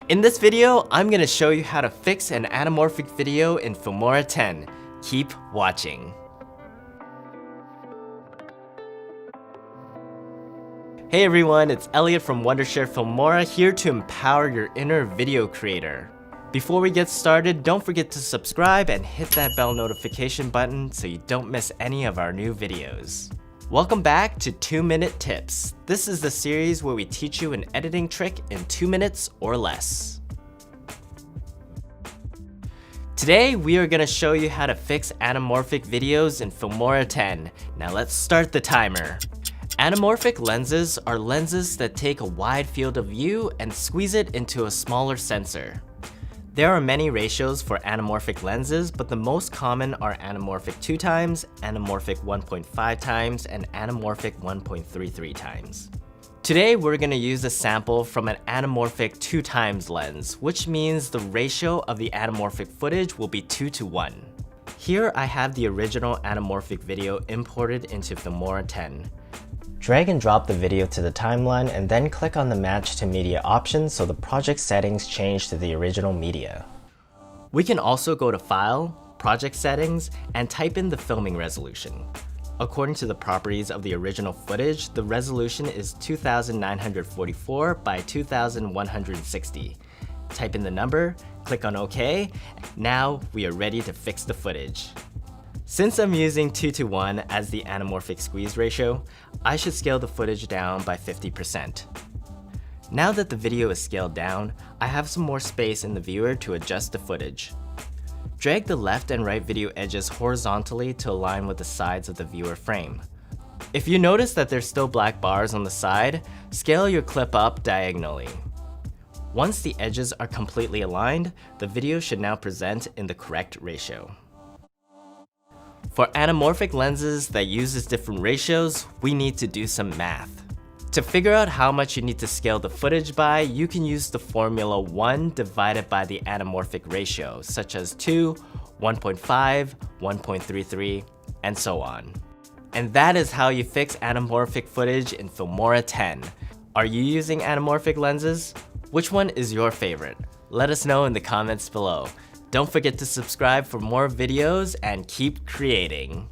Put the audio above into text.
In this video, I'm gonna show you how to fix an anamorphic video in Filmora X. Keep watching. Hey everyone, it's Elliot from Wondershare Filmora here to empower your inner video creator. Before we get started, don't forget to subscribe and hit that bell notification button so you don't miss any of our new videos. Welcome back to 2-Minute Tips. This is the series where we teach you an editing trick in 2 minutes or less. Today, we are going to show you how to fix anamorphic videos in Filmora X. Now let's start the timer. Anamorphic lenses are lenses that take a wide field of view and squeeze it into a smaller sensor. There are many ratios for anamorphic lenses, but the most common are anamorphic 2 times, anamorphic 1.5 times, and anamorphic 1.33 times. Today, we're going to use a sample from an anamorphic 2 times lens, which means the ratio of the anamorphic footage will be 2:1. Here I have the original anamorphic video imported into Filmora X. Drag and drop the video to the timeline and then click on the Match to Media option so the project settings change to the original media. We can also go to File, Project Settings, and type in the filming resolution. According to the properties of the original footage, the resolution is 2944 by 2160. Type in the number, click on OK. Now we are ready to fix the footage. Since I'm using 2:1 as the anamorphic squeeze ratio, I should scale the footage down by 50%. Now that the video is scaled down, I have some more space in the viewer to adjust the footage. Drag the left and right video edges horizontally to align with the sides of the viewer frame. If you notice that there's still black bars on the side, scale your clip up diagonally. Once the edges are completely aligned, the video should now present in the correct ratio. For anamorphic lenses that uses different ratios, we need to do some math. To figure out how much you need to scale the footage by, you can use the formula 1 divided by the anamorphic ratio, such as 2, 1.5, 1.33, and so on. And that is how you fix anamorphic footage in Filmora X. Are you using anamorphic lenses? Which one is your favorite? Let us know in the comments below. Don't forget to subscribe for more videos and keep creating.